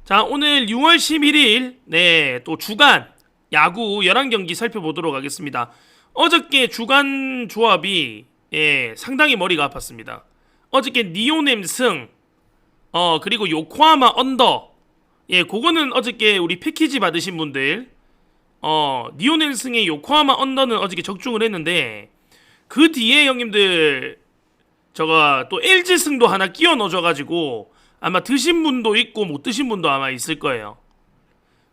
자, 오늘 6월 11일 또 주간 야구 11경기 살펴보도록 하겠습니다. 어저께 주간 조합이 상당히 머리가 아팠습니다. 어저께 니오넴 승, 그리고 요코하마 언더. 그거는 어저께 우리 패키지 받으신 분들, 니오넴 승의 요코하마 언더는 어저께 적중을 했는데, 그 뒤에 형님들 저거 또 LG 승도 하나 끼워 넣어줘가지고 아마 드신 분도 있고 못 드신 분도 아마 있을 거예요.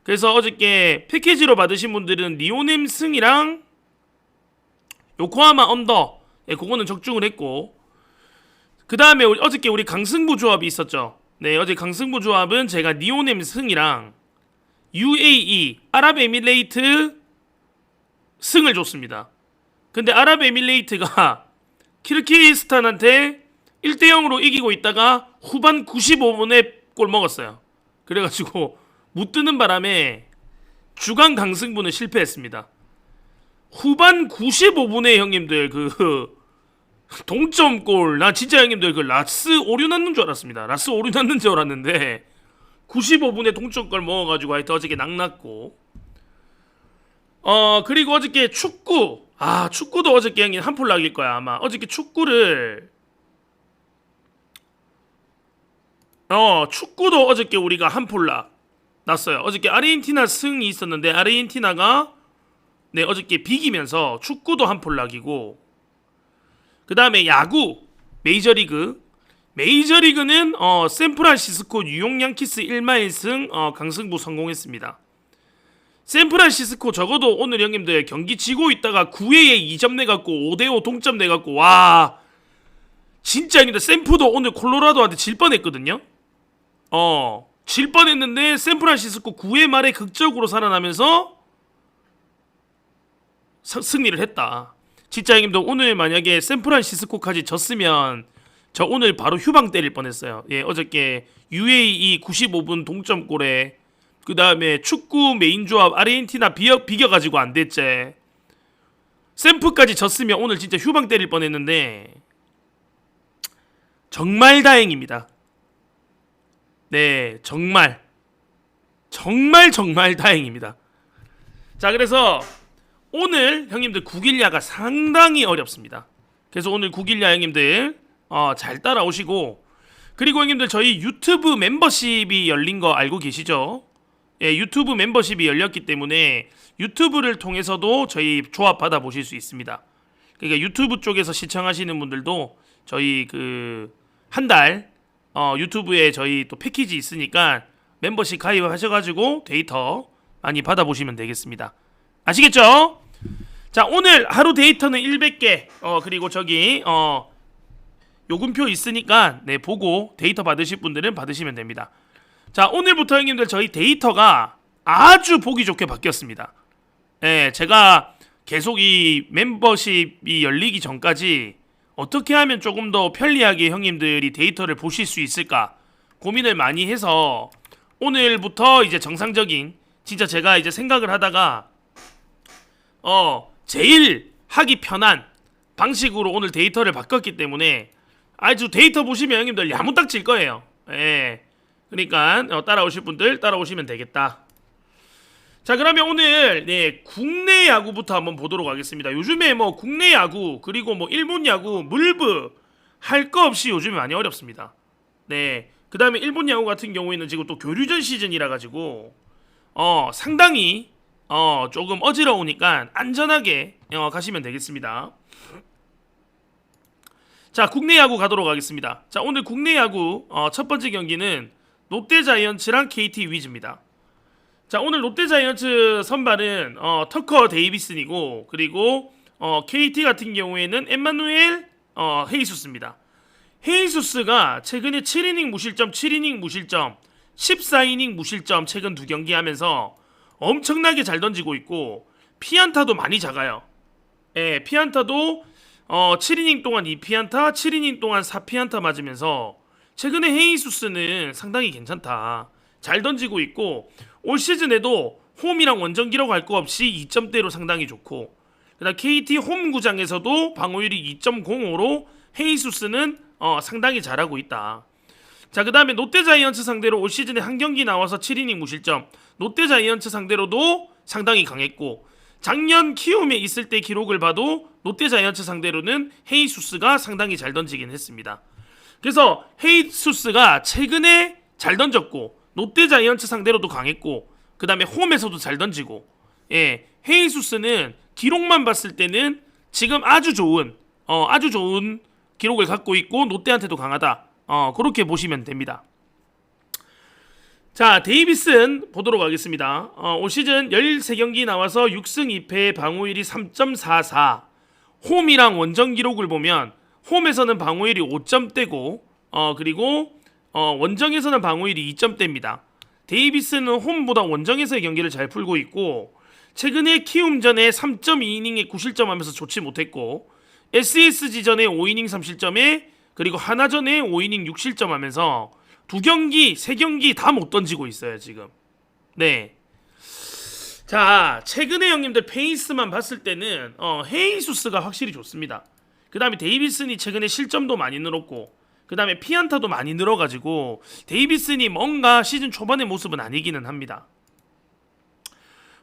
그래서 어저께 패키지로 받으신 분들은 니오넴 승이랑 요코하마 언더, 그거는 적중을 했고, 그 다음에 어저께 우리 강승부 조합이 있었죠. 어제 강승부 조합은 제가 니오넴 승이랑 UAE 아랍에미레이트 승을 줬습니다. 근데 아랍에미레이트가 키르기스탄한테 1대0으로 이기고 있다가 후반 95분에 골 먹었어요. 그래가지고 못 뜨는 바람에 주간 강승부는 실패했습니다. 후반 95분에 형님들 동점골, 나 진짜 형님들 라스 오류 났는 줄 알았습니다. 라스 오류 났는 줄 알았는데 95분에 동점골 먹어가지고 하여튼 어저께 낙났고, 그리고 어저께 축구도 어저께 형님 한풀 낙일 거야 아마. 어저께 축구도 어저께 우리가 한풀 났어요. 어저께 아르헨티나 승이 있었는데 아르헨티나가 어저께 비기면서 축구도 한풀 낙이고, 그 다음에 야구 메이저리그는 샌프란시스코 뉴욕 양키스 1마일승 강승부 성공했습니다. 샌프란시스코 적어도 오늘 형님들 경기 지고 있다가 9회에 2점 내갖고 5대5 동점 내갖고, 와 진짜 형님들 샌프도 오늘 콜로라도한테 질 뻔했거든요. 질 뻔했는데 샌프란시스코 9회 말에 극적으로 살아나면서 승리를 했다. 진짜 형님들 오늘 만약에 샌프란시스코까지 졌으면 저 오늘 바로 휴방 때릴 뻔했어요. 어저께 UAE 95분 동점골에, 그 다음에 축구 메인 조합 아르헨티나 비겨가지고 안 됐지. 샌프까지 졌으면 오늘 진짜 휴방 때릴 뻔했는데 정말 다행입니다. 정말 다행입니다. 자, 그래서 오늘 형님들 9일야가 상당히 어렵습니다. 그래서 오늘 9일야 형님들 잘 따라오시고, 그리고 형님들 저희 유튜브 멤버십이 열린 거 알고 계시죠? 유튜브 멤버십이 열렸기 때문에 유튜브를 통해서도 저희 조합 받아보실 수 있습니다. 그러니까 유튜브 쪽에서 시청하시는 분들도 저희 한 달 유튜브에 저희 또 패키지 있으니까 멤버십 가입하셔가지고 데이터 많이 받아보시면 되겠습니다. 아시겠죠? 자, 오늘 하루 데이터는 100개. 그리고 저기 요금표 있으니까 보고 데이터 받으실 분들은 받으시면 됩니다. 자, 오늘부터 형님들 저희 데이터가 아주 보기 좋게 바뀌었습니다. 제가 계속 이 멤버십이 열리기 전까지 어떻게 하면 조금 더 편리하게 형님들이 데이터를 보실 수 있을까 고민을 많이 해서 오늘부터 이제 정상적인, 진짜 제가 이제 생각을 하다가 제일 하기 편한 방식으로 오늘 데이터를 바꿨기 때문에 아주 데이터 보시면 형님들 야무딱질 거예요. 그러니까 따라오실 분들 따라오시면 되겠다. 자, 그러면 오늘 국내 야구부터 한번 보도록 하겠습니다. 요즘에 국내 야구 그리고 일본 야구 물브 할 거 없이 요즘에 많이 어렵습니다. 그 다음에 일본 야구 같은 경우에는 지금 또 교류전 시즌이라 가지고 상당히 조금 어지러우니까 안전하게 가시면 되겠습니다. 자, 국내 야구 가도록 하겠습니다. 자, 오늘 국내 야구 첫 번째 경기는 롯데자이언츠랑 KT 위즈입니다. 자, 오늘 롯데자이언츠 선발은 터커 데이비슨이고, 그리고 KT 같은 경우에는 엠마누엘 헤이수스입니다. 헤이수스가 최근에 7이닝 무실점, 14이닝 무실점 최근 2경기 하면서 엄청나게 잘 던지고 있고, 피안타도 많이 작아요. 피안타도 7이닝 동안 2피안타, 7이닝 동안 4피안타 맞으면서 최근에 헤이수스는 상당히 괜찮다. 잘 던지고 있고, 올 시즌에도 홈이랑 원정 기록 할 거 없이 2점대로 상당히 좋고, 그다음 KT 홈 구장에서도 방어율이 2.05로 헤이수스는 상당히 잘하고 있다. 자, 그 다음에 롯데자이언츠 상대로 올 시즌에 한 경기 나와서 7이닝 무실점. 롯데자이언츠 상대로도 상당히 강했고, 작년 키움에 있을 때 기록을 봐도 롯데자이언츠 상대로는 헤이수스가 상당히 잘 던지긴 했습니다. 그래서 헤이수스가 최근에 잘 던졌고, 롯데자이언츠 상대로도 강했고, 그 다음에 홈에서도 잘 던지고, 예, 헤이수스는 기록만 봤을 때는 지금 아주 좋은 기록을 갖고 있고 롯데한테도 강하다. 그렇게 보시면 됩니다. 자, 데이비슨 보도록 하겠습니다. 올 시즌 13경기 나와서 6승 2패 방어율이 3.44. 홈이랑 원정 기록을 보면 홈에서는 방어율이 5점대고 그리고 원정에서는 방어율이 2점대입니다. 데이비스는 홈보다 원정에서의 경기를 잘 풀고 있고, 최근에 키움전에 3.2이닝에 9실점하면서 좋지 못했고, SSG전에 5이닝 3실점에 그리고 하나전에 5이닝 6실점하면서 2경기, 3경기 다 못 던지고 있어요 지금. 네. 자, 최근에 형님들 페이스만 봤을 때는 헤이수스가 확실히 좋습니다. 그 다음에 데이비슨이 최근에 실점도 많이 늘었고, 그 다음에 피안타도 많이 늘어가지고 데이비슨이 뭔가 시즌 초반의 모습은 아니기는 합니다.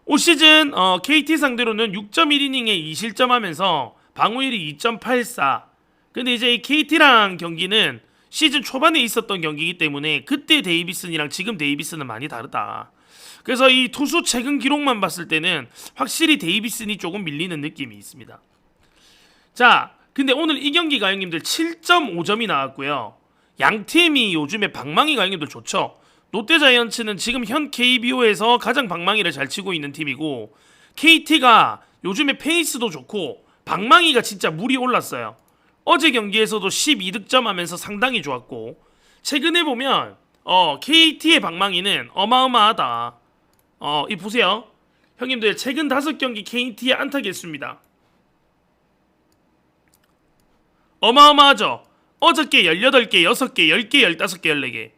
올 시즌 KT 상대로는 6.1이닝에 2실점하면서 방어율이 2.84. 근데 이제 이 KT랑 경기는 시즌 초반에 있었던 경기이기 때문에 그때 데이비슨이랑 지금 데이비슨은 많이 다르다. 그래서 이 투수 최근 기록만 봤을 때는 확실히 데이비슨이 조금 밀리는 느낌이 있습니다. 자, 근데 오늘 이 경기가 형님들 7.5점이 나왔고요. 양팀이 요즘에 방망이가 형님들 좋죠. 롯데자이언츠는 지금 현 KBO에서 가장 방망이를 잘 치고 있는 팀이고, KT가 요즘에 페이스도 좋고 방망이가 진짜 물이 올랐어요. 어제 경기에서도 12득점 하면서 상당히 좋았고, 최근에 보면 KT의 방망이는 어마어마하다. 이 보세요. 형님들 최근 5경기 KT의 안타 개수입니다. 어마어마하죠. 어저께 18개, 6개, 10개, 15개, 14개.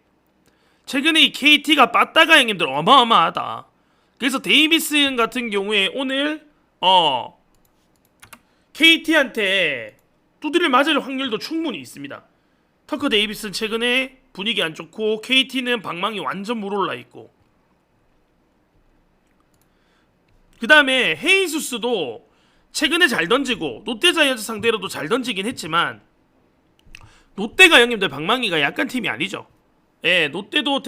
최근에 이 KT가 빠따가 형님들 어마어마하다. 그래서 데이비슨 같은 경우에 오늘 KT한테 두드릴 맞을 확률도 충분히 있습니다. 터커 데이비슨 최근에 분위기 안 좋고 KT는 방망이 완전 물올라 있고, 그 다음에 헤이수스도 최근에 잘 던지고 롯데자이언츠 상대로도 잘 던지긴 했지만 롯데가 형님들 방망이가 약간 팀이 아니죠. 예, 롯데도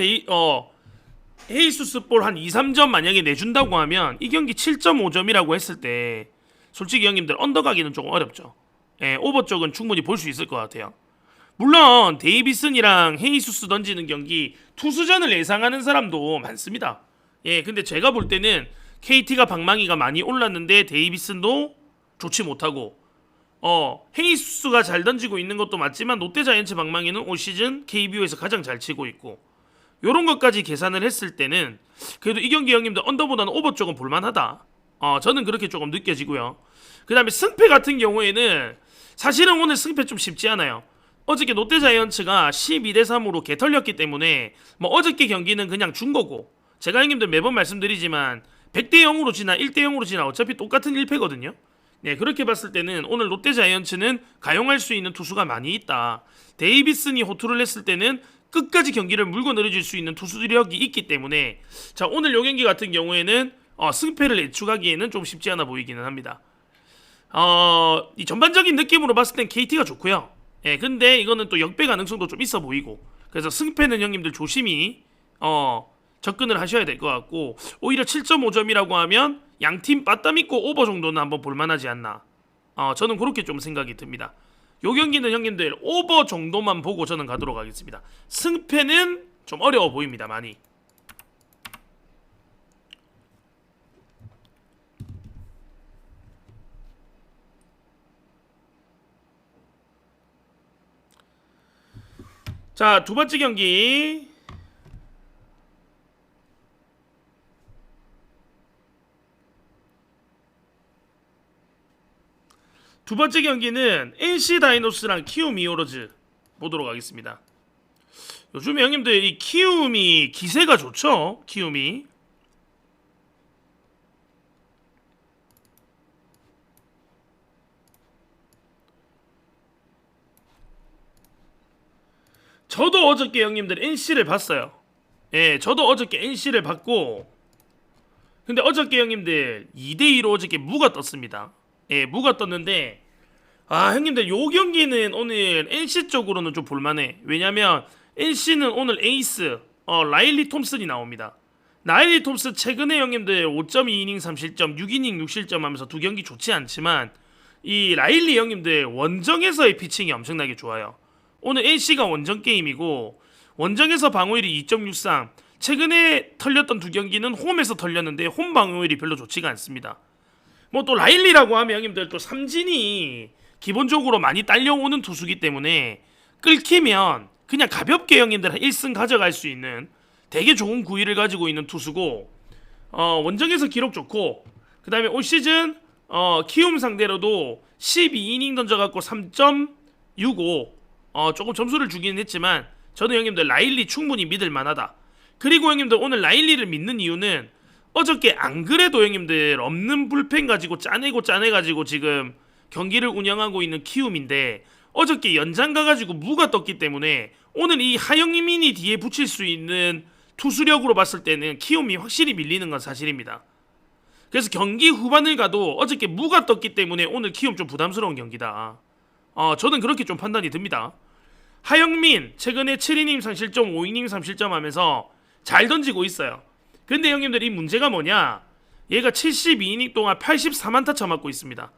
헤이수스 볼 한 2, 3점 만약에 내준다고 하면 이 경기 7.5점이라고 했을 때 솔직히 형님들 언더가기는 조금 어렵죠. 예, 오버 쪽은 충분히 볼 수 있을 것 같아요. 물론 데이비슨이랑 헤이수스 던지는 경기 투수전을 예상하는 사람도 많습니다. 예, 근데 제가 볼 때는 KT가 방망이가 많이 올랐는데 데이비슨도 좋지 못하고 헤이수스가 잘 던지고 있는 것도 맞지만 롯데자이언츠 방망이는 올 시즌 KBO에서 가장 잘 치고 있고, 요런 것까지 계산을 했을 때는 그래도 이 경기 형님들 언더보다는 오버 쪽은 볼만하다. 저는 그렇게 조금 느껴지고요. 그 다음에 승패 같은 경우에는 사실은 오늘 승패 좀 쉽지 않아요. 어저께 롯데자이언츠가 12대3으로 개털렸기 때문에 뭐 어저께 경기는 그냥 준 거고, 제가 형님들 매번 말씀드리지만 100대0으로 지나 1대0으로 지나 어차피 똑같은 1패거든요. 네, 그렇게 봤을 때는 오늘 롯데자이언츠는 가용할 수 있는 투수가 많이 있다. 데이비슨이 호투를 했을 때는 끝까지 경기를 물고 늘어질 수 있는 투수력이 있기 때문에, 자, 오늘 요 경기 같은 경우에는 승패를 예측하기에는 좀 쉽지 않아 보이기는 합니다. 이 전반적인 느낌으로 봤을 땐 KT가 좋고요. 예, 근데 이거는 또 역배 가능성도 좀 있어 보이고, 그래서 승패는 형님들 조심히 접근을 하셔야 될 것 같고, 오히려 7.5점이라고 하면 양팀 빠따 있고 오버 정도는 한번 볼만하지 않나. 저는 그렇게 좀 생각이 듭니다. 요 경기는 형님들 오버 정도만 보고 저는 가도록 하겠습니다. 승패는 좀 어려워 보입니다, 많이. 자, 두 번째 경기. 두 번째 경기는 NC 다이노스랑 키움 히어로즈 보도록 하겠습니다. 요즘에 형님들 이 키움이 기세가 좋죠. 키움이 저도 어저께 형님들 NC를 봤어요. 예, 저도 어저께 NC를 봤고, 근데 어저께 형님들 2대2로 어저께 무가 떴습니다. 예, 무가 떴는데, 아 형님들 요 경기는 오늘 NC 쪽으로는 좀 볼만해. 왜냐면 NC는 오늘 에이스 라일리 톰슨이 나옵니다. 라일리 톰슨 최근에 형님들 5.2이닝 3실점 6이닝 6실점 하면서 두 경기 좋지 않지만 이 라일리 형님들 원정에서의 피칭이 엄청나게 좋아요. 오늘 NC가 원정 게임이고 원정에서 방어율이 2.63, 최근에 털렸던 두 경기는 홈에서 털렸는데 홈 방어율이 별로 좋지가 않습니다. 뭐 또 라일리라고 하면 형님들 또 삼진이 기본적으로 많이 딸려오는 투수기 때문에 끌키면 그냥 가볍게 형님들 1승 가져갈 수 있는 되게 좋은 구위를 가지고 있는 투수고, 원정에서 기록 좋고, 그 다음에 올 시즌 키움 상대로도 12이닝 던져갖고 3.65 조금 점수를 주기는 했지만 저는 형님들 라일리 충분히 믿을 만하다. 그리고 형님들 오늘 라일리를 믿는 이유는 어저께 안 그래도 형님들 없는 불펜 가지고 짜내가지고 지금 경기를 운영하고 있는 키움인데 어저께 연장 가가지고 무가 떴기 때문에 오늘 이 하영민이 뒤에 붙일 수 있는 투수력으로 봤을 때는 키움이 확실히 밀리는 건 사실입니다. 그래서 경기 후반을 가도 어저께 무가 떴기 때문에 오늘 키움 좀 부담스러운 경기다. 저는 그렇게 좀 판단이 듭니다. 하영민 최근에 7이닝 3실점 5이닝 3실점 하면서 잘 던지고 있어요. 근데 형님들 이 문제가 뭐냐, 얘가 72이닝 동안 84만타 쳐맞고 있습니다.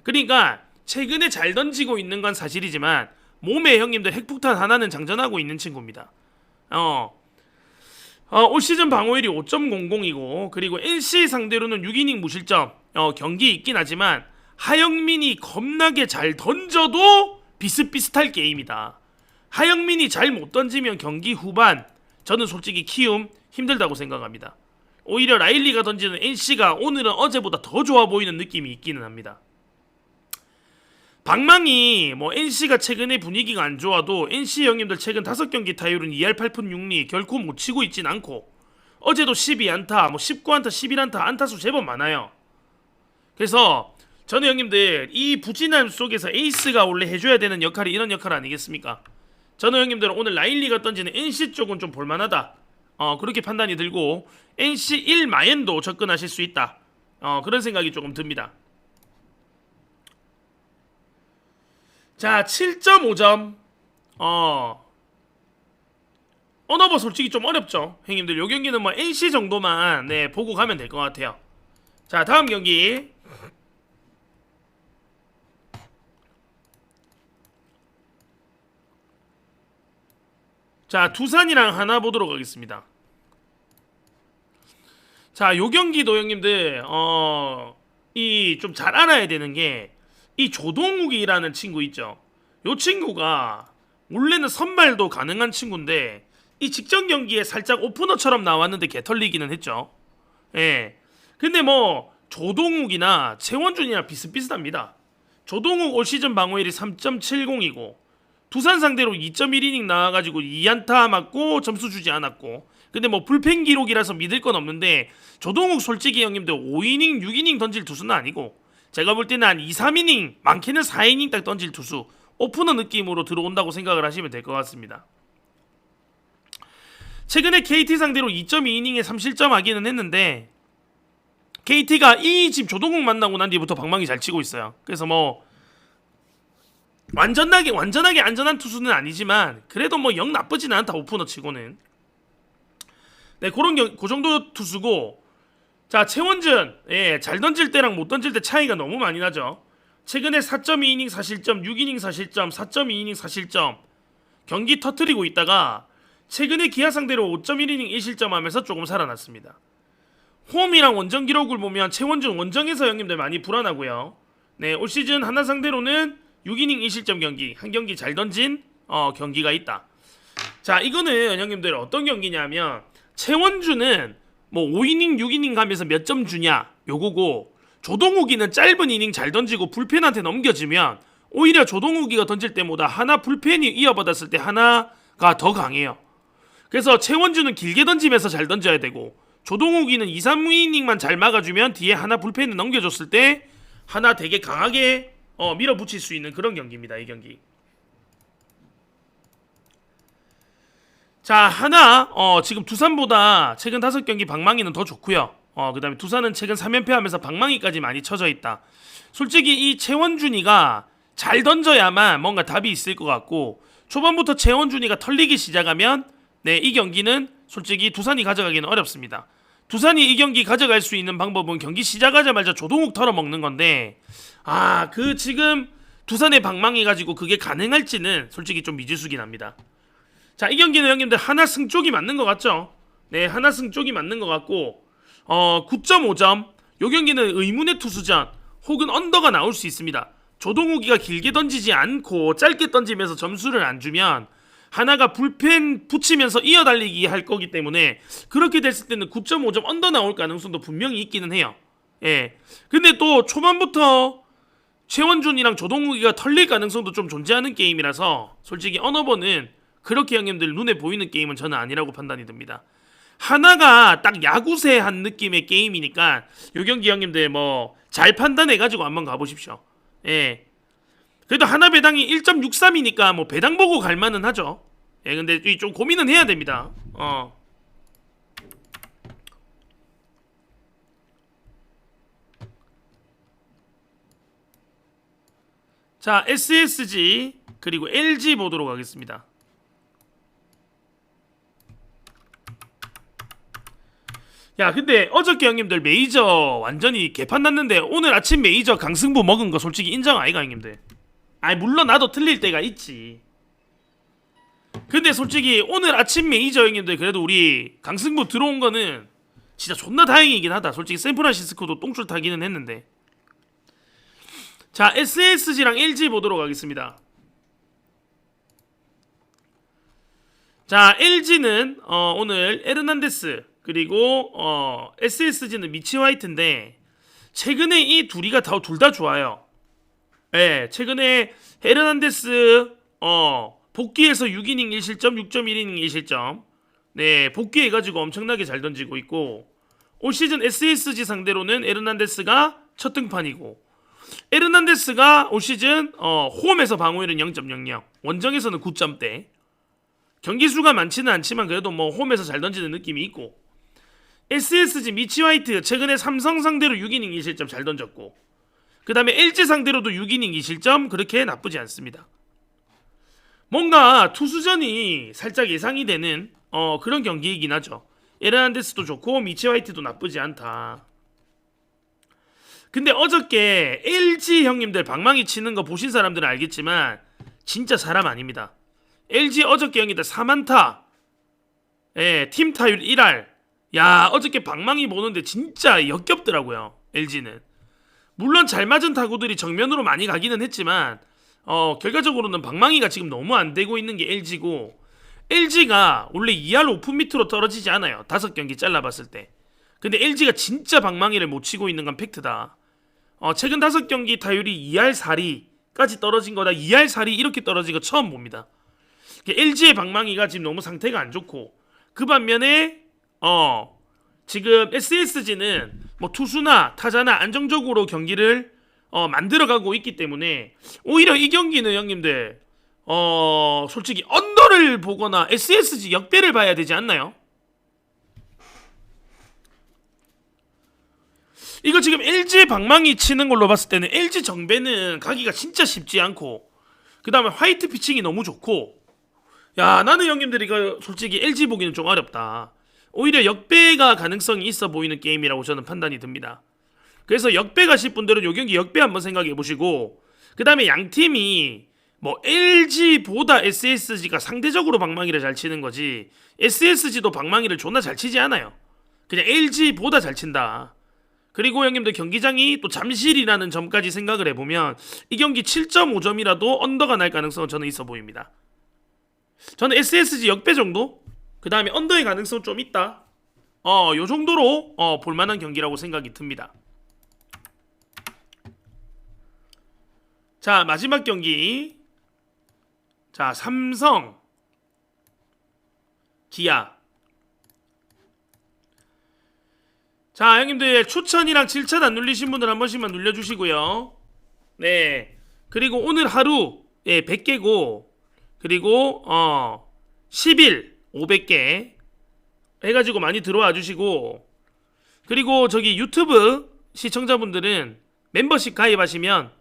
그러니까 최근에 잘 던지고 있는 건 사실이지만 몸에 형님들 핵폭탄 하나는 장전하고 있는 친구입니다. 올 시즌 방어율이 5.00이고 그리고 NC 상대로는 6이닝 무실점 경기 있긴 하지만 하영민이 겁나게 잘 던져도 비슷비슷할 게임이다. 하영민이 잘 못 던지면 경기 후반 저는 솔직히 키움 힘들다고 생각합니다. 오히려 라일리가 던지는 NC가 오늘은 어제보다 더 좋아 보이는 느낌이 있기는 합니다. 방망이 뭐 NC가 최근에 분위기가 안 좋아도 NC 형님들 최근 5경기 타율은 2할 8푼 6리 결코 못 치고 있진 않고 어제도 12안타, 뭐 19안타, 11안타 안타수 제법 많아요. 그래서 저는 형님들 이 부진함 속에서 에이스가 원래 해줘야 되는 역할이 이런 역할 아니겠습니까? 저는 형님들 오늘 라일리가 던지는 NC 쪽은 좀 볼만하다. 그렇게 판단이 들고 NC 1 마엔도 접근하실 수 있다. 그런 생각이 조금 듭니다. 자, 7.5점. 언어버 솔직히 좀 어렵죠. 형님들 요 경기는 뭐 NC 정도만 보고 가면 될 것 같아요. 자, 다음 경기. 자, 두산이랑 하나 보도록 하겠습니다. 자, 요 경기도 형님들 이 좀 잘 알아야 되는 게 이 조동욱이라는 친구 있죠. 요 친구가 원래는 선발도 가능한 친구인데 이 직전 경기에 살짝 오프너처럼 나왔는데 개털리기는 했죠. 예. 근데 뭐 조동욱이나 최원준이랑 비슷비슷합니다. 조동욱 올 시즌 방어율이 3.70이고 두산 상대로 2.1이닝 나와가지고 2안타 맞고 점수 주지 않았고, 근데 뭐 불펜 기록이라서 믿을 건 없는데 조동욱 솔직히 형님들 5이닝 6이닝 던질 투수는 아니고 제가 볼 때는 한 2, 3이닝 많게는 4이닝 딱 던질 투수, 오프너 느낌으로 들어온다고 생각을 하시면 될 것 같습니다. 최근에 KT 상대로 2.2이닝에 3실점 하기는 했는데 KT가 이 집 조동욱 만나고 난 뒤부터 방망이 잘 치고 있어요. 그래서 뭐 완전하게 안전한 투수는 아니지만 그래도 뭐 영 나쁘지는 않다, 오프너 치고는. 네, 그 정도 투수고. 자, 최원준, 잘 던질 때랑 못 던질 때 차이가 너무 많이 나죠. 최근에 4.2이닝 4실점, 6이닝 4실점, 4.2이닝 4실점 경기 터트리고 있다가 최근에 기아 상대로 5.1이닝 1실점 하면서 조금 살아났습니다. 홈이랑 원정 기록을 보면 최원준 원정에서 형님들 많이 불안하고요. 네, 올 시즌 하나 상대로는 6이닝 1실점 경기, 한 경기 잘 던진 경기가 있다. 자, 이거는 형님들 어떤 경기냐면 최원준은 뭐 5이닝 6이닝 가면서 몇 점 주냐 요거고, 조동욱이는 짧은 이닝 잘 던지고 불펜한테 넘겨지면 오히려 조동욱이가 던질 때보다 하나 불펜이 이어받았을 때 하나가 더 강해요. 그래서 최원준은 길게 던지면서 잘 던져야 되고 조동욱이는 2, 3이닝만 잘 막아주면 뒤에 하나 불펜을 넘겨줬을 때 하나 되게 강하게 밀어붙일 수 있는 그런 경기입니다, 이 경기. 자, 하나 지금 두산보다 최근 5경기 방망이는 더 좋고요. 그 다음에 두산은 최근 3연패 하면서 방망이까지 많이 쳐져 있다. 솔직히 이 최원준이가 잘 던져야만 뭔가 답이 있을 것 같고, 초반부터 최원준이가 털리기 시작하면 이 경기는 솔직히 두산이 가져가기는 어렵습니다. 두산이 이 경기 가져갈 수 있는 방법은 경기 시작하자마자 조동욱 털어먹는 건데, 그 지금 두산의 방망이 가지고 그게 가능할지는 솔직히 좀 미지수긴 합니다. 자, 이 경기는 형님들 하나 승 쪽이 맞는 것 같죠? 네, 하나 승 쪽이 맞는 것 같고, 9.5점. 요 경기는 의문의 투수전 혹은 언더가 나올 수 있습니다. 조동욱이가 길게 던지지 않고 짧게 던지면서 점수를 안 주면 하나가 불펜 붙이면서 이어달리기 할 거기 때문에, 그렇게 됐을 때는 9.5점 언더 나올 가능성도 분명히 있기는 해요. 예. 근데 또 초반부터 최원준이랑 조동욱이가 털릴 가능성도 좀 존재하는 게임이라서 솔직히 언어버는 그렇게 형님들 눈에 보이는 게임은 저는 아니라고 판단이 듭니다. 하나가 딱 야구세한 느낌의 게임이니까 요 경기 형님들 뭐 잘 판단해가지고 한번 가보십시오. 예. 그래도 하나 배당이 1.63이니까 뭐 배당 보고 갈만은 하죠. 예, 근데 좀 고민은 해야 됩니다. 자, SSG 그리고 LG 보도록 하겠습니다. 야, 근데 어저께 형님들 메이저 완전히 개판 났는데 오늘 아침 메이저 강승부 먹은 거 솔직히 인정 아이가 형님들? 물론 나도 틀릴 때가 있지. 근데 솔직히 오늘 아침 메이저 형님들 그래도 우리 강승부 들어온 거는 진짜 존나 다행이긴 하다. 솔직히 샌프란시스코도 똥줄 타기는 했는데. 자, SSG랑 LG 보도록 하겠습니다. 자, LG는 오늘 에르난데스 그리고 SSG는 미치 화이트인데, 최근에 이 둘이가 둘 다 좋아요. 예, 최근에 에르난데스 복귀해서 6이닝 1실점, 6.1이닝 1실점. 네, 복귀해가지고 엄청나게 잘 던지고 있고, 올 시즌 SSG 상대로는 에르난데스가 첫 등판이고, 에르난데스가 올 시즌 홈에서 방어율은 0.00, 원정에서는 9점대. 경기 수가 많지는 않지만 그래도 뭐 홈에서 잘 던지는 느낌이 있고, SSG 미치 화이트 최근에 삼성 상대로 6이닝 2실점 잘 던졌고, 그 다음에 LG 상대로도 6이닝 2실점 그렇게 나쁘지 않습니다. 뭔가 투수전이 살짝 예상이 되는 그런 경기이긴 하죠. 에르난데스도 좋고 미치 화이트도 나쁘지 않다. 근데 어저께 LG 형님들 방망이 치는 거 보신 사람들은 알겠지만 진짜 사람 아닙니다. LG 어저께 형님들 4만타, 예, 팀 타율 1할. 야, 어저께 방망이 보는데 진짜 역겹더라고요. LG는 물론 잘 맞은 타구들이 정면으로 많이 가기는 했지만 결과적으로는 방망이가 지금 너무 안 되고 있는 게 LG고, LG가 원래 2할 오픈 밑으로 떨어지지 않아요. 5경기 잘라봤을 때. 근데 LG가 진짜 방망이를 못 치고 있는 건 팩트다. 최근 5경기 타율이 2할 4리까지 떨어진 거다. 2할 4리 이렇게 떨어진 거 처음 봅니다. LG의 방망이가 지금 너무 상태가 안 좋고, 그 반면에 지금 SSG는 뭐 투수나 타자나 안정적으로 경기를 만들어가고 있기 때문에 오히려 이 경기는 형님들 솔직히 언더를 보거나 SSG 역배를 봐야 되지 않나요? 이거 지금 LG 방망이 치는 걸로 봤을 때는 LG 정배는 가기가 진짜 쉽지 않고, 그 다음에 화이트 피칭이 너무 좋고, 야, 나는 형님들 이거 솔직히 LG 보기는 좀 어렵다. 오히려 역배가 가능성이 있어 보이는 게임이라고 저는 판단이 듭니다. 그래서 역배 가실 분들은 요 경기 역배 한번 생각해 보시고, 그 다음에 양팀이 뭐 LG보다 SSG가 상대적으로 방망이를 잘 치는 거지, SSG도 방망이를 존나 잘 치지 않아요. 그냥 LG보다 잘 친다. 그리고 형님들 경기장이 또 잠실이라는 점까지 생각을 해보면 이 경기 7.5점이라도 언더가 날 가능성은 저는 있어 보입니다. 저는 SSG 역배 정도? 그 다음에 언더의 가능성 좀 있다. 요 정도로 볼만한 경기라고 생각이 듭니다. 자, 마지막 경기. 자, 삼성 기아. 자, 형님들 추천이랑 7천 안 눌리신 분들 한 번씩만 눌려주시고요. 네, 그리고 오늘 하루 100개고, 그리고 10일 500개 해가지고 많이 들어와 주시고, 그리고 저기 유튜브 시청자분들은 멤버십 가입하시면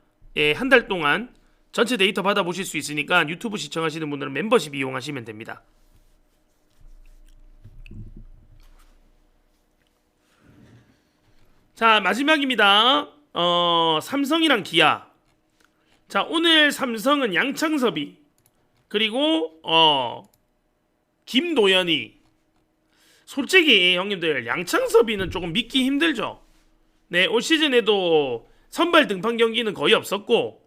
한 달 동안 전체 데이터 받아보실 수 있으니까 유튜브 시청하시는 분들은 멤버십 이용하시면 됩니다. 자, 마지막입니다. 삼성이랑 기아. 자, 오늘 삼성은 양창섭이, 그리고 김도현이. 솔직히 형님들 양창섭이는 조금 믿기 힘들죠. 네, 올 시즌에도 선발 등판 경기는 거의 없었고,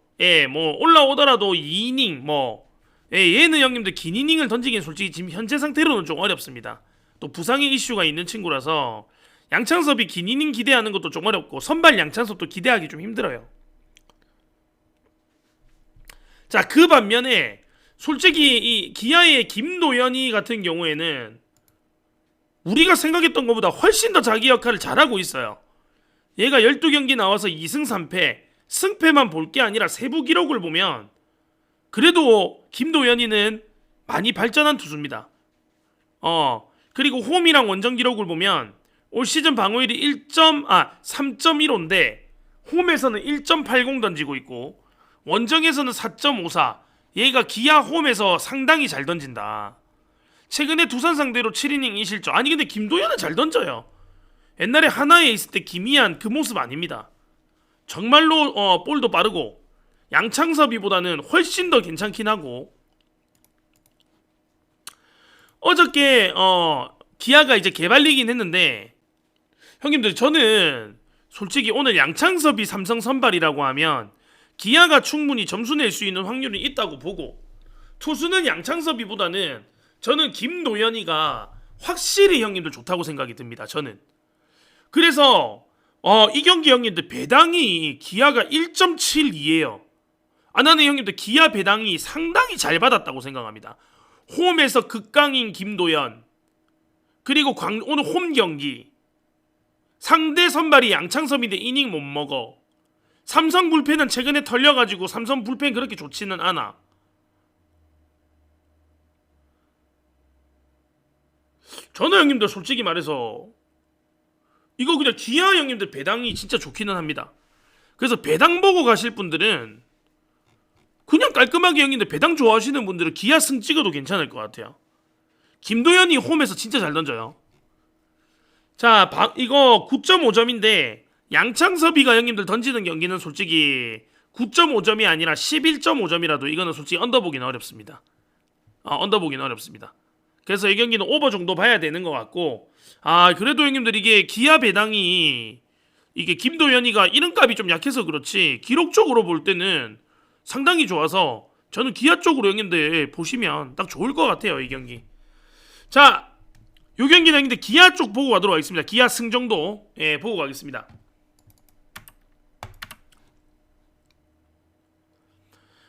뭐 올라오더라도 2이닝 얘는 형님들 긴 이닝을 던지기엔 솔직히 지금 현재 상태로는 좀 어렵습니다. 또 부상의 이슈가 있는 친구라서 양창섭이 긴 이닝 기대하는 것도 좀 어렵고, 선발 양창섭도 기대하기 좀 힘들어요. 자, 그 반면에 솔직히 이 기아의 김도현이 같은 경우에는 우리가 생각했던 것보다 훨씬 더 자기 역할을 잘하고 있어요. 얘가 12경기 나와서 2승 3패, 승패만 볼 게 아니라 세부 기록을 보면 그래도 김도현이는 많이 발전한 투수입니다. 그리고 홈이랑 원정 기록을 보면 올 시즌 방어율이 3.15인데 홈에서는 1.80 던지고 있고 원정에서는 4.54. 얘가 기아 홈에서 상당히 잘 던진다. 최근에 두산 상대로 7이닝 2실점. 아니 근데 김도현은 잘 던져요. 옛날에 하나에 있을 때 김희한 그 모습 아닙니다. 정말로 볼도 빠르고 양창섭이보다는 훨씬 더 괜찮긴 하고, 어저께 기아가 이제 개발리긴 했는데 형님들 저는 솔직히 오늘 양창섭이 삼성 선발이라고 하면 기아가 충분히 점수 낼 수 있는 확률이 있다고 보고, 투수는 양창섭이보다는 저는 김도현이가 확실히 형님들 좋다고 생각이 듭니다. 저는. 그래서 이 경기 형님들 배당이 기아가 1.72예요. 나는 형님들 기아 배당이 상당히 잘 받았다고 생각합니다. 홈에서 극강인 김도현, 그리고 오늘 홈 경기 상대 선발이 양창섭인데 이닝 못 먹어. 삼성 불펜은 최근에 털려가지고 삼성 불펜 그렇게 좋지는 않아. 저는 형님들 솔직히 말해서 이거 그냥 기아 형님들 배당이 진짜 좋기는 합니다. 그래서 배당 보고 가실 분들은 그냥 깔끔하게 형님들 배당 좋아하시는 분들은 기아 승 찍어도 괜찮을 것 같아요. 김도현이 홈에서 진짜 잘 던져요. 자, 이거 9.5점인데 양창섭이가 형님들 던지는 경기는 솔직히 9.5점이 아니라 11.5점이라도 이거는 솔직히 언더보기는 어렵습니다. 언더보기는 어렵습니다. 그래서 이 경기는 오버 정도 봐야 되는 것 같고, 그래도 형님들 이게 기아 배당이 이게 김도현이가 이름값이 좀 약해서 그렇지 기록적으로 볼 때는 상당히 좋아서 저는 기아 쪽으로 형님들 보시면 딱 좋을 것 같아요. 이 경기. 자, 요 경기는 형님들 기아 쪽 보고 가도록 하겠습니다. 기아 승 정도 보고 가겠습니다.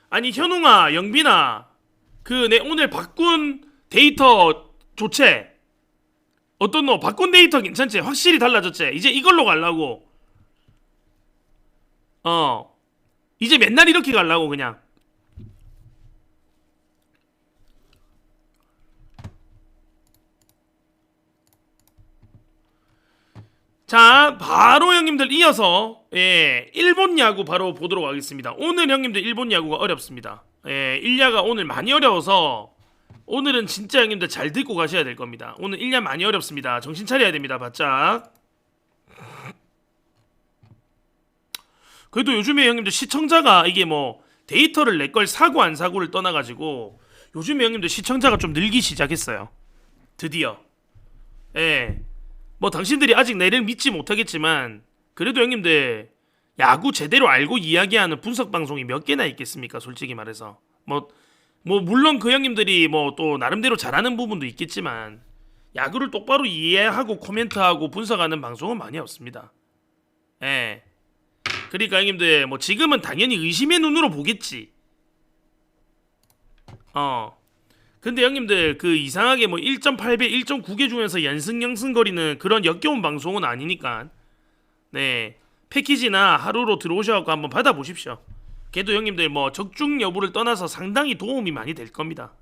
아니 현웅아, 영빈아, 내 오늘 바꾼 데이터 좋지? 어떤 너 바꾼 데이터 괜찮지? 확실히 달라졌지? 이제 이걸로 가려고. 이제 맨날 이렇게 가려고 그냥. 자, 바로 형님들 이어서 일본 야구 바로 보도록 하겠습니다. 오늘 형님들 일본 야구가 어렵습니다. 일야가 오늘 많이 어려워서 오늘은 진짜 형님들 잘 듣고 가셔야 될 겁니다. 오늘 1년 많이 어렵습니다. 정신 차려야 됩니다. 바짝. 그래도 요즘에 형님들 시청자가 이게 뭐 데이터를 내 걸 사고 안 사고를 떠나가지고 요즘에 형님들 시청자가 좀 늘기 시작했어요. 드디어. 뭐 당신들이 아직 내를 믿지 못하겠지만 그래도 형님들 야구 제대로 알고 이야기하는 분석 방송이 몇 개나 있겠습니까? 솔직히 말해서. 뭐 물론 그 형님들이 뭐 또 나름대로 잘하는 부분도 있겠지만 야구를 똑바로 이해하고 코멘트하고 분석하는 방송은 많이 없습니다. 그러니까 형님들 뭐 지금은 당연히 의심의 눈으로 보겠지. 근데 형님들 그 이상하게 뭐 1.8배 1.9개 중에서 연승거리는 그런 역겨운 방송은 아니니까 패키지나 하루로 들어오셔서 한번 받아보십시오. 걔도 형님들 뭐 적중 여부를 떠나서 상당히 도움이 많이 될 겁니다.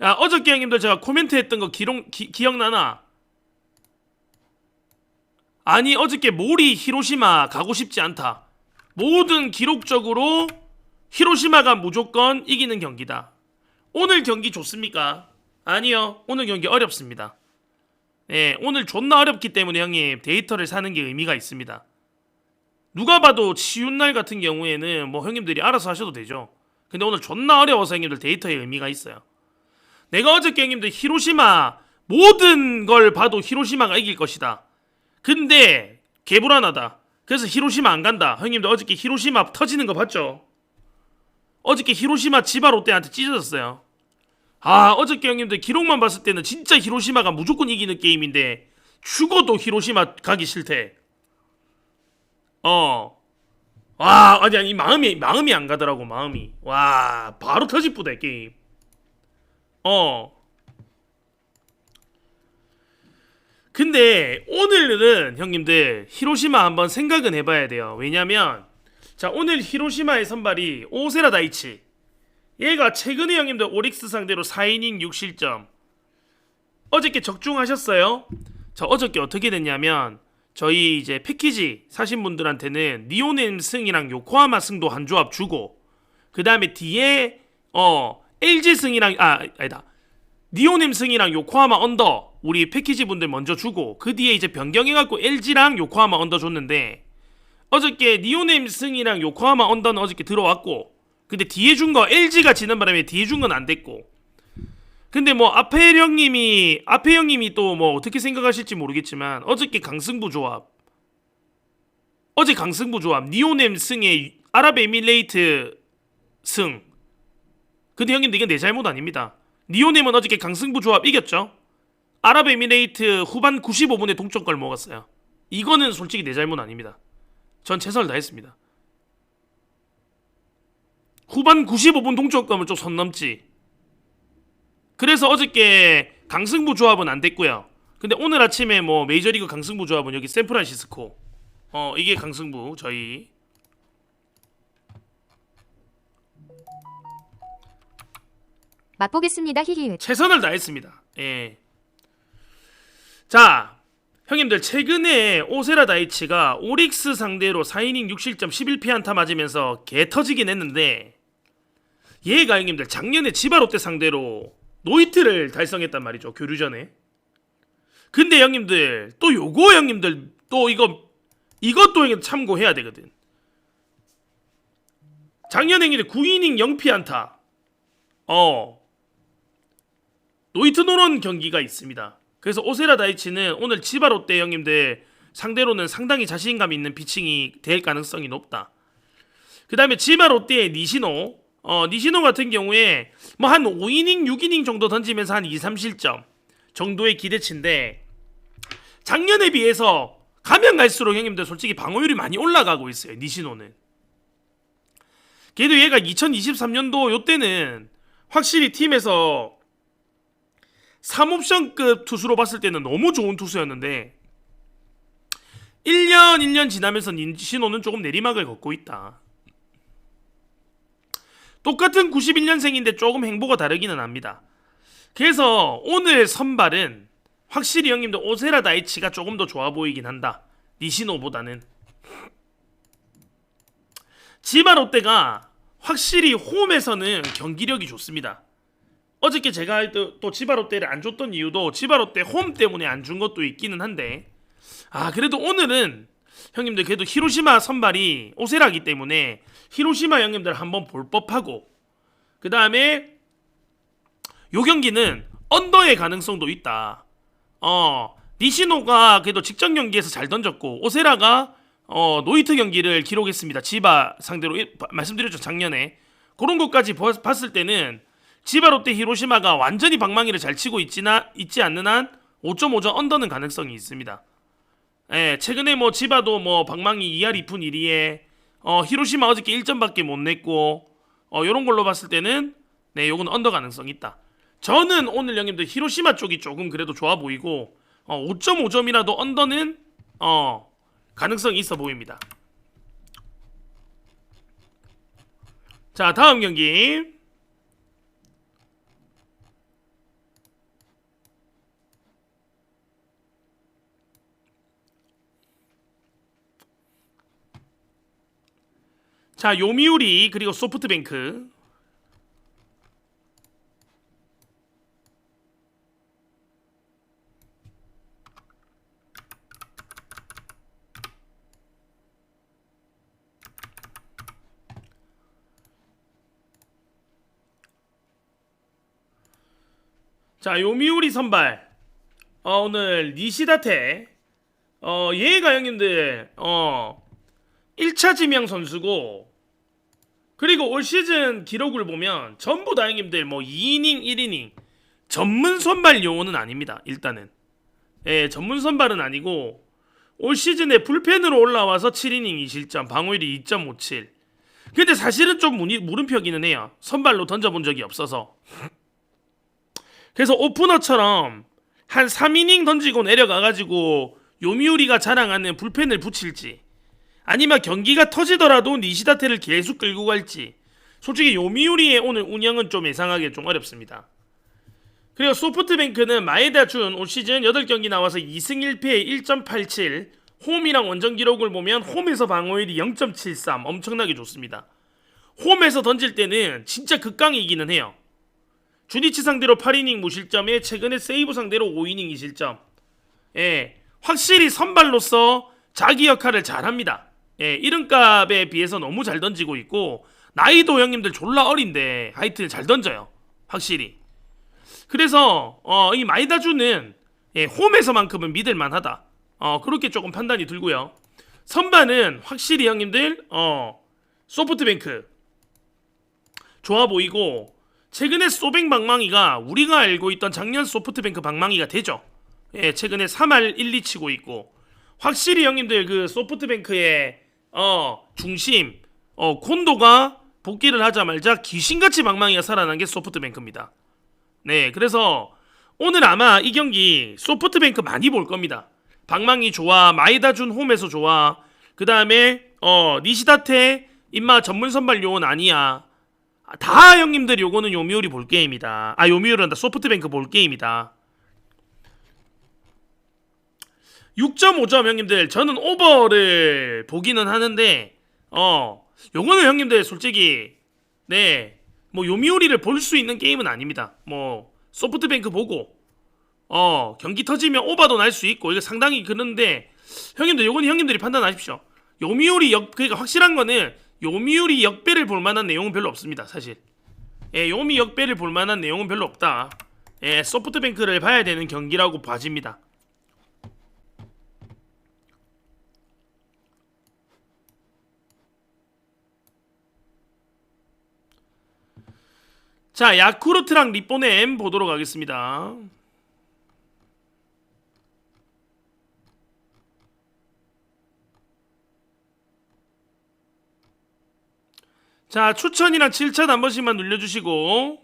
야, 어저께 형님들 제가 코멘트 했던 거 기억나나? 아니, 어저께 모리 히로시마 가고 싶지 않다. 모든 기록적으로 히로시마가 무조건 이기는 경기다. 오늘 경기 좋습니까? 아니요. 오늘 경기 어렵습니다. 예, 오늘 존나 어렵기 때문에 형님 데이터를 사는 게 의미가 있습니다. 누가 봐도 치운 날 같은 경우에는 뭐 형님들이 알아서 하셔도 되죠. 근데 오늘 존나 어려워서 형님들 데이터에 의미가 있어요. 내가 어저께 형님들 히로시마 모든 걸 봐도 히로시마가 이길 것이다. 근데 개불안하다. 그래서 히로시마 안 간다. 형님들 어저께 히로시마 터지는 거 봤죠? 어저께 히로시마 지바 롯데한테 찢어졌어요. 아, 어저께 형님들 기록만 봤을 때는 진짜 히로시마가 무조건 이기는 게임인데 죽어도 히로시마 가기 싫대. 와, 아니 마음이 안 가더라고. 마음이. 와, 바로 터지쁘다 게임. 근데 오늘은 형님들 히로시마 한번 생각은 해봐야 돼요. 왜냐면 자, 오늘 히로시마의 선발이 오세라 다이치. 얘가 최근에 형님들 오릭스 상대로 4이닝 6실점. 어저께 적중하셨어요? 자, 어저께 어떻게 됐냐면 저희 이제 패키지 사신 분들한테는 니오넴 승이랑 요코하마 승도 한 조합 주고, 그 다음에 뒤에 LG 승이랑 아니다, 니오넴 승이랑 요코하마 언더 우리 패키지 분들 먼저 주고, 그 뒤에 이제 변경해갖고 LG랑 요코하마 언더 줬는데, 어저께 니오넴 승이랑 요코하마 언더는 어저께 들어왔고, 근데 뒤에 준 거 LG가 지는 바람에 뒤에 준 건 안 됐고, 근데 뭐 앞에 형님이 또 뭐 어떻게 생각하실지 모르겠지만 어저께 강승부 조합, 니오넴 승의 아랍에미레이트 승. 근데 형님들 이건 내 잘못 아닙니다. 니오넴은 어저께 강승부 조합 이겼죠. 아랍에미레이트 후반 95분에 동점골 먹었어요. 이거는 솔직히 내 잘못 아닙니다. 전 최선을 다했습니다. 후반 95분 동점골은 좀 선 넘지. 그래서 어저께 강승부 조합은 안 됐고요. 근데 오늘 아침에 뭐 메이저리그 강승부 조합은 여기 샌프란시스코. 이게 강승부 저희. 맛보겠습니다. 히히. 최선을 다했습니다. 예. 자, 형님들 최근에 오세라 다이치가 오릭스 상대로 4이닝 6실점 11피안타 맞으면서 개 터지긴 했는데, 얘가 형님들 작년에 지바 롯데 상대로 노히트를 달성했단 말이죠. 교류전에. 근데 형님들 또 요거 형님들 또 이것도 형님 참고해야 되거든. 작년에 형님들 9이닝 0피안타 노히트 노런 경기가 있습니다. 그래서 오세라 다이치는 오늘 지바 롯데 형님들 상대로는 상당히 자신감 있는 피칭이 될 가능성이 높다. 그 다음에 지바 롯데의 니시노 같은 경우에 뭐 한 5이닝 6이닝 정도 던지면서 한 2, 3실점 정도의 기대치인데, 작년에 비해서 가면 갈수록 형님들 솔직히 방어율이 많이 올라가고 있어요. 니시노는. 그래도 얘가 2023년도 요때는 확실히 팀에서 3옵션급 투수로 봤을 때는 너무 좋은 투수였는데 1년 지나면서 니시노는 조금 내리막을 걷고 있다. 똑같은 91년생인데 조금 행보가 다르기는 합니다. 그래서 오늘 선발은 확실히 형님들 오세라 다이치가 조금 더 좋아 보이긴 한다. 니시노보다는. 지바 롯데가 확실히 홈에서는 경기력이 좋습니다. 어저께 제가 또 지바 롯데를 안 줬던 이유도 지바 롯데 홈 때문에 안 준 것도 있기는 한데, 그래도 오늘은 형님들 그래도 히로시마 선발이 오세라기 때문에 히로시마 형님들 한번 볼 법하고, 그 다음에 요 경기는 언더의 가능성도 있다. 니시노가 그래도 직전 경기에서 잘 던졌고 오세라가 노히트 경기를 기록했습니다. 지바 상대로 말씀드렸죠, 작년에. 그런 것까지 봤을 때는 지바 롯데 히로시마가 완전히 방망이를 잘 치고 있지 않는 한 5.5점 언더는 가능성이 있습니다. 예, 최근에 뭐 지바도 뭐 방망이 2할 2푼 1리에 히로시마 어저께 1점밖에 못 냈고, 요런 걸로 봤을 때는 네, 요건 언더 가능성이 있다. 저는 오늘 형님들 히로시마 쪽이 조금 그래도 좋아 보이고 5.5점이라도 언더는 가능성이 있어 보입니다. 자, 다음 경기. 자, 요미우리 그리고 소프트뱅크. 자, 요미우리 선발. 오늘 니시다테. 얘가 형님들 1차 지명 선수고, 그리고 올 시즌 기록을 보면 전부 다 형님들 뭐 2이닝 1이닝 전문 선발 요원은 아닙니다. 일단은 전문 선발은 아니고 올 시즌에 불펜으로 올라와서 7이닝 2실점, 방어율이 2.57. 근데 사실은 좀 물음표기는 해요. 선발로 던져본 적이 없어서. 그래서 오프너처럼 한 3이닝 던지고 내려가가지고 요미우리가 자랑하는 불펜을 붙일지, 아니면 경기가 터지더라도 니시다테를 계속 끌고 갈지, 솔직히 요미우리의 오늘 운영은 좀 예상하기 좀 어렵습니다. 그리고 소프트뱅크는 마에다 준 올 시즌 8경기 나와서 2승 1패에 1.87, 홈이랑 원정 기록을 보면 홈에서 방어율이 0.73, 엄청나게 좋습니다. 홈에서 던질 때는 진짜 극강이기는 해요. 주니치 상대로 8이닝 무실점에 최근에 세이브 상대로 5이닝 2실점. 확실히 선발로서 자기 역할을 잘합니다. 이름값에 비해서 너무 잘 던지고 있고, 나이도 형님들 졸라 어린데 하여튼 잘 던져요. 확실히. 그래서 이 마이다주는 홈에서만큼은 믿을만하다. 그렇게 조금 판단이 들고요. 선발은 확실히 형님들 소프트뱅크 좋아 보이고, 최근에 소뱅 방망이가 우리가 알고 있던 작년 소프트뱅크 방망이가 되죠. 최근에 3할 1, 2 치고 있고, 확실히 형님들 그 소프트뱅크의 중심 콘도가 복귀를 하자마자 귀신같이 방망이가 살아난 게 소프트뱅크입니다. 네, 그래서 오늘 아마 이 경기 소프트뱅크 많이 볼 겁니다. 방망이 좋아, 마이다준 홈에서 좋아, 그 다음에 니시다테 임마 전문 선발 요원 아니야. 다 형님들 요거는 요미우리 볼 게임이다. 요미우리란다. 소프트뱅크 볼 게임이다. 6.5점 형님들, 저는 오버를 보기는 하는데 요거는 형님들 솔직히 뭐 요미우리를 볼 수 있는 게임은 아닙니다. 뭐 소프트뱅크 보고 경기 터지면 오버도 날 수 있고, 이거 상당히 그런데 형님들 요거는 형님들이 판단하십시오. 요미우리 그러니까 확실한 거는 요미우리 역배를 볼 만한 내용은 별로 없습니다. 사실 요미 역배를 볼 만한 내용은 별로 없다. 소프트뱅크를 봐야 되는 경기라고 봐집니다. 자, 야쿠르트랑 리포넴 보도록 하겠습니다. 자, 추천이랑 7차 한 번씩만 눌러주시고,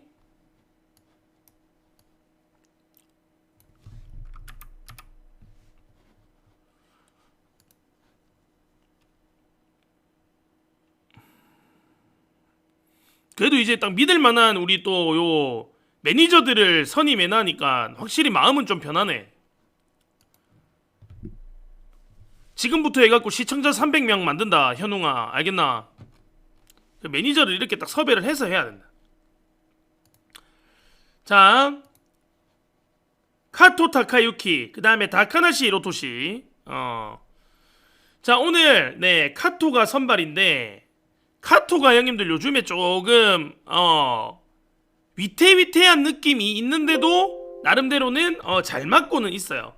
그래도 이제 딱 믿을만한 우리 또 요 매니저들을 선임해놔니까 확실히 마음은 좀 편하네. 지금부터 해갖고 시청자 300명 만든다, 현웅아. 알겠나? 그 매니저를 이렇게 딱 섭외를 해서 해야 된다. 자, 카토 타카유키, 그 다음에 다카나시 히로토시. 자, 오늘 카토가 선발인데, 카토가 형님들 요즘에 조금 위태위태한 느낌이 있는데도 나름대로는 잘 맞고는 있어요.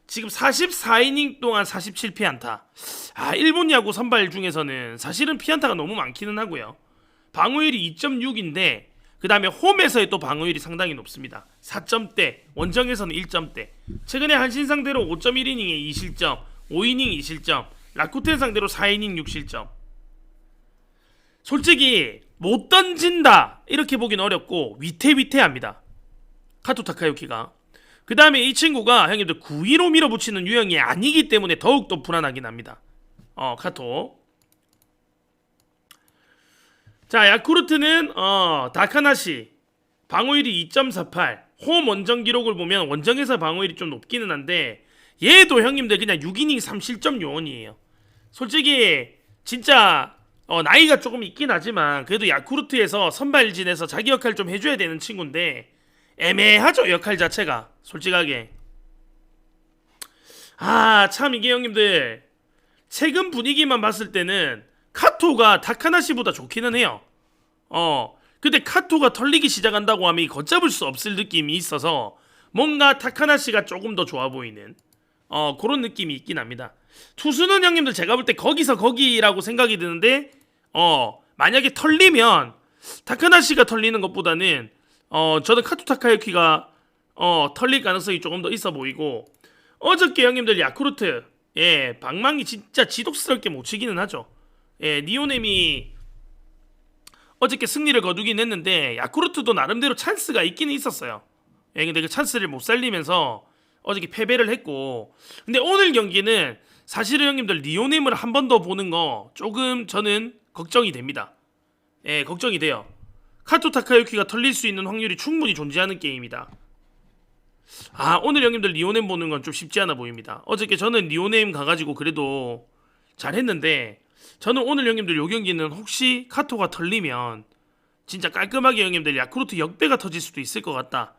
지금 44이닝 동안 47피 안타. 일본 야구 선발 중에서는 사실은 피안타가 너무 많기는 하고요. 방어율이 2.6인데 그 다음에 홈에서의 또 방어율이 상당히 높습니다. 4점대, 원정에서는 1점대. 최근에 한신 상대로 5.1이닝에 2실점, 5이닝 2실점, 라쿠텐 상대로 4이닝 6실점. 솔직히 못 던진다 이렇게 보긴 어렵고 위태위태합니다, 카토 타카유키가. 그 다음에 이 친구가 형님들 9위로 밀어붙이는 유형이 아니기 때문에 더욱더 불안하긴 합니다. 카토. 자, 야쿠르트는 다카나시 방어율이 2.48, 홈 원정 기록을 보면 원정에서 방어율이 좀 높기는 한데 얘도 형님들 그냥 6이닝 3실점 요원이에요. 솔직히 진짜 나이가 조금 있긴 하지만 그래도 야쿠르트에서 선발진에서 자기 역할 좀 해줘야 되는 친구인데 애매하죠 역할 자체가 솔직하게. 참 이게 형님들 최근 분위기만 봤을 때는 카토가 다카나시보다 좋기는 해요. 근데 카토가 털리기 시작한다고 하면 걷잡을 수 없을 느낌이 있어서 뭔가 타카나시가 조금 더 좋아 보이는 그런 느낌이 있긴 합니다. 투수는 형님들 제가 볼 때 거기서 거기라고 생각이 드는데 만약에 털리면 타카나시가 털리는 것보다는 저는 카토 타카유키가 털릴 가능성이 조금 더 있어 보이고 어저께 형님들 야쿠르트 방망이 진짜 지독스럽게 못 치기는 하죠. 니오넴이 어저께 승리를 거두긴 했는데 야쿠르트도 나름대로 찬스가 있기는 있었어요. 근데 그 찬스를 못 살리면서 어저께 패배를 했고 근데 오늘 경기는 사실은 형님들 니오넴을 한 번 더 보는 거 조금 저는 걱정이 됩니다. 걱정이 돼요. 카토 타카유키가 털릴 수 있는 확률이 충분히 존재하는 게임이다. 오늘 형님들 니오넴 보는 건 좀 쉽지 않아 보입니다. 어저께 저는 니오넴 가가지고 그래도 잘했는데 저는 오늘 형님들 요 경기는 혹시 카토가 털리면 진짜 깔끔하게 형님들 야쿠르트 역배가 터질 수도 있을 것 같다.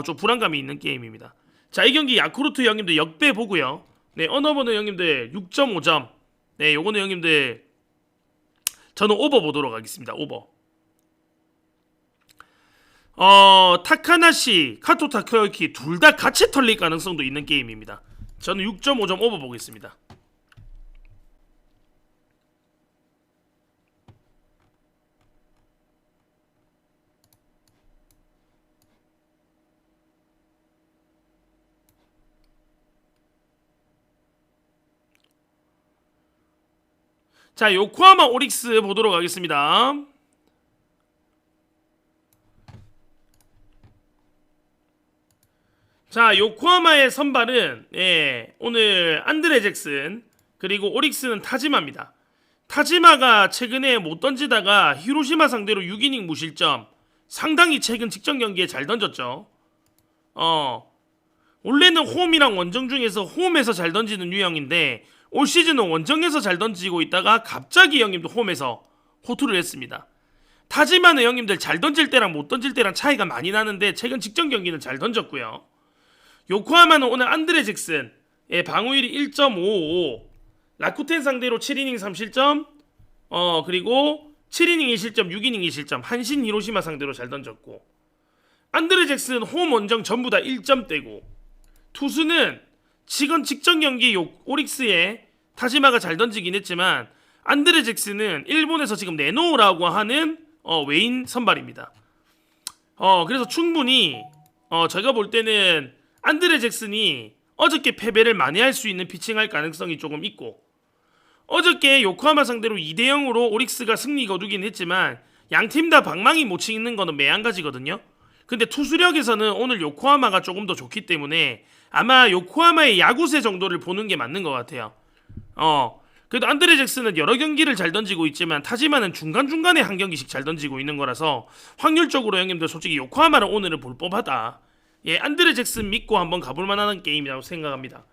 좀 불안감이 있는 게임입니다. 자, 이 경기 야쿠르트 형님들 역배 보고요. 언어버는 형님들 6.5점. 요거는 형님들 저는 오버 보도록 하겠습니다. 오버. 타카나시, 카토 타카유키 둘 다 같이 털릴 가능성도 있는 게임입니다. 저는 6.5점 오버 보겠습니다. 자, 요코하마 오릭스 보도록 하겠습니다. 자, 요코하마의 선발은 오늘 안드레 잭슨 그리고 오릭스는 타지마입니다. 타지마가 최근에 못 던지다가 히로시마 상대로 6이닝 무실점 상당히 최근 직전 경기에 잘 던졌죠. 원래는 홈이랑 원정 중에서 홈에서 잘 던지는 유형인데 올 시즌은 원정에서 잘 던지고 있다가 갑자기 형님도 홈에서 호투를 했습니다. 타지마는 형님들 잘 던질 때랑 못 던질 때랑 차이가 많이 나는데 최근 직전 경기는 잘 던졌고요. 요코하마는 오늘 안드레 잭슨 방어율이 1.55 라쿠텐 상대로 7이닝 3실점 그리고 7이닝 2실점 6이닝 2실점 한신 히로시마 상대로 잘 던졌고 안드레 잭슨 홈 원정 전부 다 1점대고 투수는 지금 직전 경기 오릭스에 타지마가 잘 던지긴 했지만 안드레 잭슨은 일본에서 지금 내놓으라고 하는 외인 선발입니다. 그래서 충분히 제가 볼 때는 안드레 잭슨이 어저께 패배를 만회할 수 있는 피칭할 가능성이 조금 있고 어저께 요코하마 상대로 2대0으로 오릭스가 승리 거두긴 했지만 양팀 다 방망이 못 치는 거는 매한가지거든요. 근데 투수력에서는 오늘 요코하마가 조금 더 좋기 때문에 아마 요코하마의 야구세 정도를 보는 게 맞는 것 같아요. 그래도 안드레 잭슨은 여러 경기를 잘 던지고 있지만 타지마는 중간중간에 한 경기씩 잘 던지고 있는 거라서 확률적으로 형님들 솔직히 요코하마를 오늘은 볼 법하다. 안드레 잭슨 믿고 한번 가볼 만한 게임이라고 생각합니다.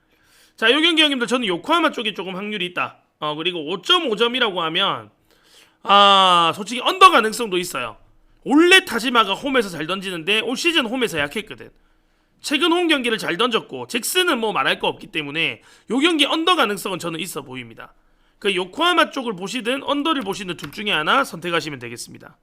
자, 이 경기 형님들 저는 요코하마 쪽에 조금 확률이 있다. 그리고 5.5점이라고 하면 솔직히 언더 가능성도 있어요. 원래 타지마가 홈에서 잘 던지는데 올 시즌 홈에서 약했거든. 최근 홈 경기를 잘 던졌고 잭슨은 뭐 말할 거 없기 때문에 요 경기 언더 가능성은 저는 있어 보입니다. 그 요코하마 쪽을 보시든 언더를 보시든 둘 중에 하나 선택하시면 되겠습니다.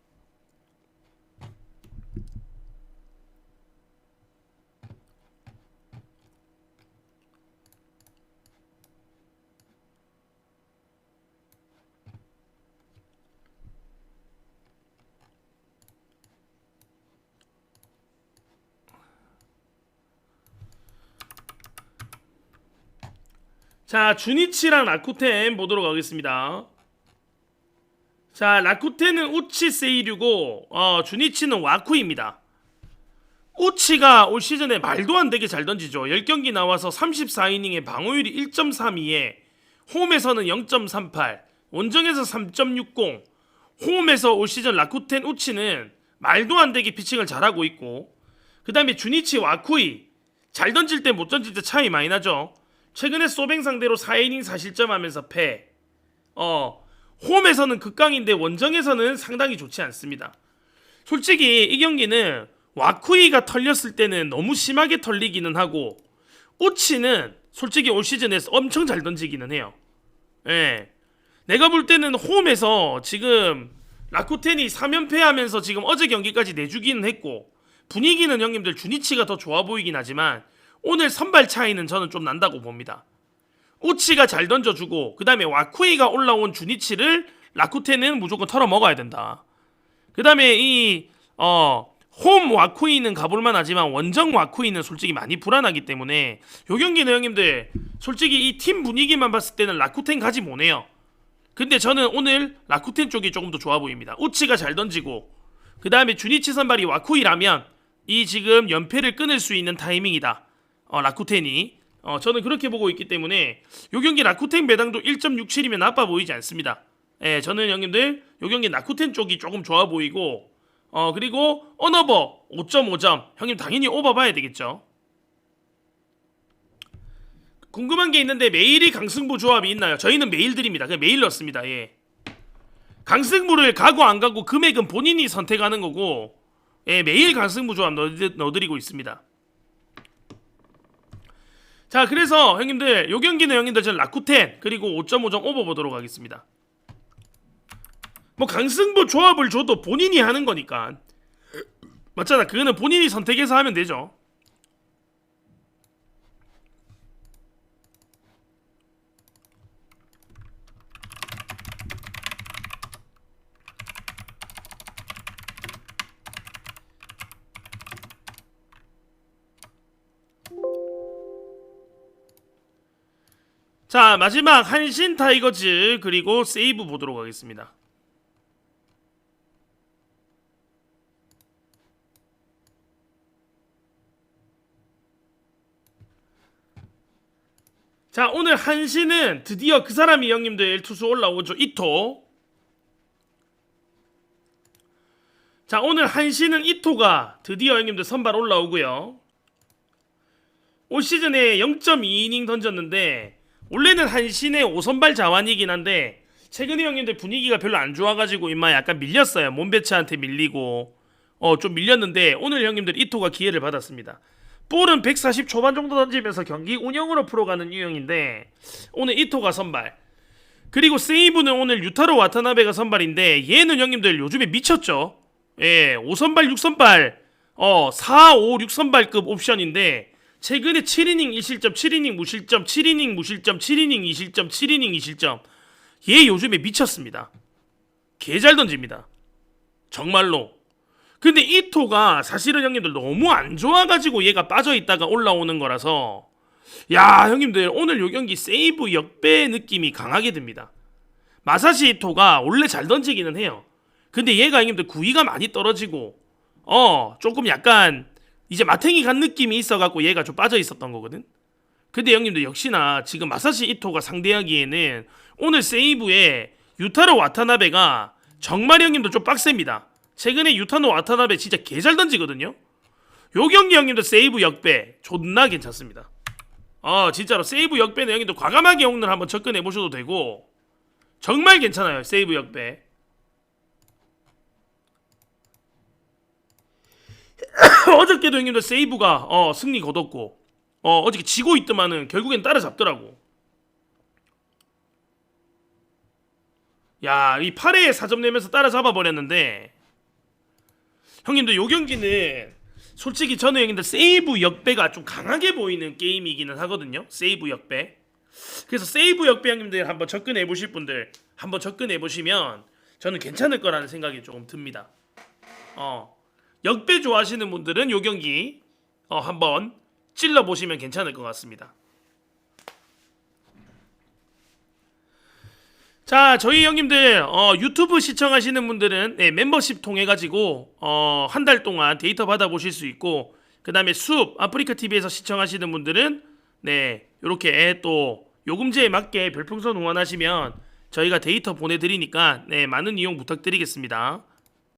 자, 주니치랑 라쿠텐 보도록 하겠습니다. 자, 라쿠텐은 우치 세이류고 주니치는 와쿠입니다. 우치가 올 시즌에 말도 안 되게 잘 던지죠. 10경기 나와서 34이닝에 방어율이 1.32에 홈에서는 0.38 원정에서 3.60 홈에서 올 시즌 라쿠텐 우치는 말도 안 되게 피칭을 잘하고 있고 그 다음에 주니치 와쿠이 잘 던질 때 못 던질 때 차이 많이 나죠. 최근에 소뱅 상대로 4이닝 4실점 하면서 패 홈에서는 극강인데 원정에서는 상당히 좋지 않습니다. 솔직히 이 경기는 와쿠이가 털렸을 때는 너무 심하게 털리기는 하고 우치는 솔직히 올 시즌에서 엄청 잘 던지기는 해요. 예. 내가 볼 때는 홈에서 지금 라쿠텐이 3연패 하면서 지금 어제 경기까지 내주기는 했고 분위기는 형님들 주니치가 더 좋아 보이긴 하지만 오늘 선발 차이는 저는 좀 난다고 봅니다. 우치가 잘 던져주고 그 다음에 와쿠이가 올라온 주니치를 라쿠텐은 무조건 털어 먹어야 된다. 그 다음에 홈 와쿠이는 가볼만 하지만 원정 와쿠이는 솔직히 많이 불안하기 때문에 요 경기는 형님들 솔직히 이 팀 분위기만 봤을 때는 라쿠텐 가지 못해요. 근데 저는 오늘 라쿠텐 쪽이 조금 더 좋아 보입니다. 우치가 잘 던지고 그 다음에 주니치 선발이 와쿠이라면 이 지금 연패를 끊을 수 있는 타이밍이다. 라쿠텐이 저는 그렇게 보고 있기 때문에 요 경기 라쿠텐 배당도 1.67이면 나빠 보이지 않습니다. 예, 저는 형님들 요 경기 라쿠텐 쪽이 조금 좋아 보이고 그리고 언어버 5.5점 형님 당연히 오버 봐야 되겠죠. 궁금한 게 있는데 메일이 강승부 조합이 있나요? 저희는 메일 드립니다. 그냥 메일 넣습니다. 예. 강승부를 가고 안 가고 금액은 본인이 선택하는 거고 예, 메일 강승부 조합 넣어드리고 있습니다. 자, 그래서 형님들 요 경기는 형님들 저는 라쿠텐 그리고 5.5점 오버 보도록 하겠습니다. 뭐 강승부 조합을 줘도 본인이 하는 거니까 맞잖아. 그거는 본인이 선택해서 하면 되죠. 자, 마지막 한신 타이거즈 그리고 세이브 보도록 하겠습니다. 자, 오늘 한신은 드디어 그 사람이 형님들 투수 올라오죠. 이토. 자, 오늘 한신은 이토가 드디어 형님들 선발 올라오고요. 올 시즌에 0.2이닝 던졌는데 원래는 한신의 5선발 자완이긴 한데 최근에 형님들 분위기가 별로 안 좋아가지고 임마 약간 밀렸어요. 몬베츠한테 밀리고 좀 밀렸는데 오늘 형님들 이토가 기회를 받았습니다. 볼은 140 초반 정도 던지면서 경기 운영으로 풀어가는 유형인데 오늘 이토가 선발. 그리고 세이브는 오늘 유타로 와타나베가 선발인데 얘는 형님들 요즘에 미쳤죠. 예, 5선발 6선발 4, 5, 6선발급 옵션인데 최근에 7이닝 1실점 7이닝 무실점 7이닝 무실점 7이닝 2실점 7이닝 2실점 얘 요즘에 미쳤습니다. 개 잘 던집니다. 정말로. 근데 이토가 사실은 형님들 너무 안 좋아가지고 얘가 빠져있다가 올라오는 거라서 야 형님들 오늘 요 경기 세이브 역배 느낌이 강하게 듭니다. 마사시 이토가 원래 잘 던지기는 해요. 근데 얘가 형님들 구위가 많이 떨어지고 조금 약간 이제 마탱이 간 느낌이 있어갖고 얘가 좀 빠져있었던 거거든. 근데 형님들 역시나 지금 마사시 이토가 상대하기에는 오늘 세이브에 유타로 와타나베가 정말 형님들 좀 빡셉니다. 최근에 유타노 와타나베 진짜 개 잘 던지거든요. 요 경기 형님들 세이브 역배 존나 괜찮습니다. 진짜로 세이브 역배는 형님들 과감하게 오늘 한번 접근해 보셔도 되고 정말 괜찮아요. 세이브 역배. 어저께도 형님들 세이브가 승리 거뒀고 어저께 지고 있더만은 결국엔 따라잡더라고. 야, 이 8회에 4점 내면서 따라잡아 버렸는데 형님들 요 경기는 솔직히 저는 형님들 세이브 역배가 좀 강하게 보이는 게임이기는 하거든요. 세이브 역배. 그래서 세이브 역배 형님들 한번 접근해 보실 분들 한번 접근해 보시면 저는 괜찮을 거라는 생각이 조금 듭니다. 역배 좋아하시는 분들은 요 경기 한번 찔러 보시면 괜찮을 것 같습니다. 자, 저희 형님들 유튜브 시청하시는 분들은 멤버십 통해 가지고 한 달 동안 데이터 받아보실 수 있고 그 다음에 숲 아프리카 TV에서 시청하시는 분들은 요렇게 또 요금제에 맞게 별풍선 응원하시면 저희가 데이터 보내드리니까 많은 이용 부탁드리겠습니다.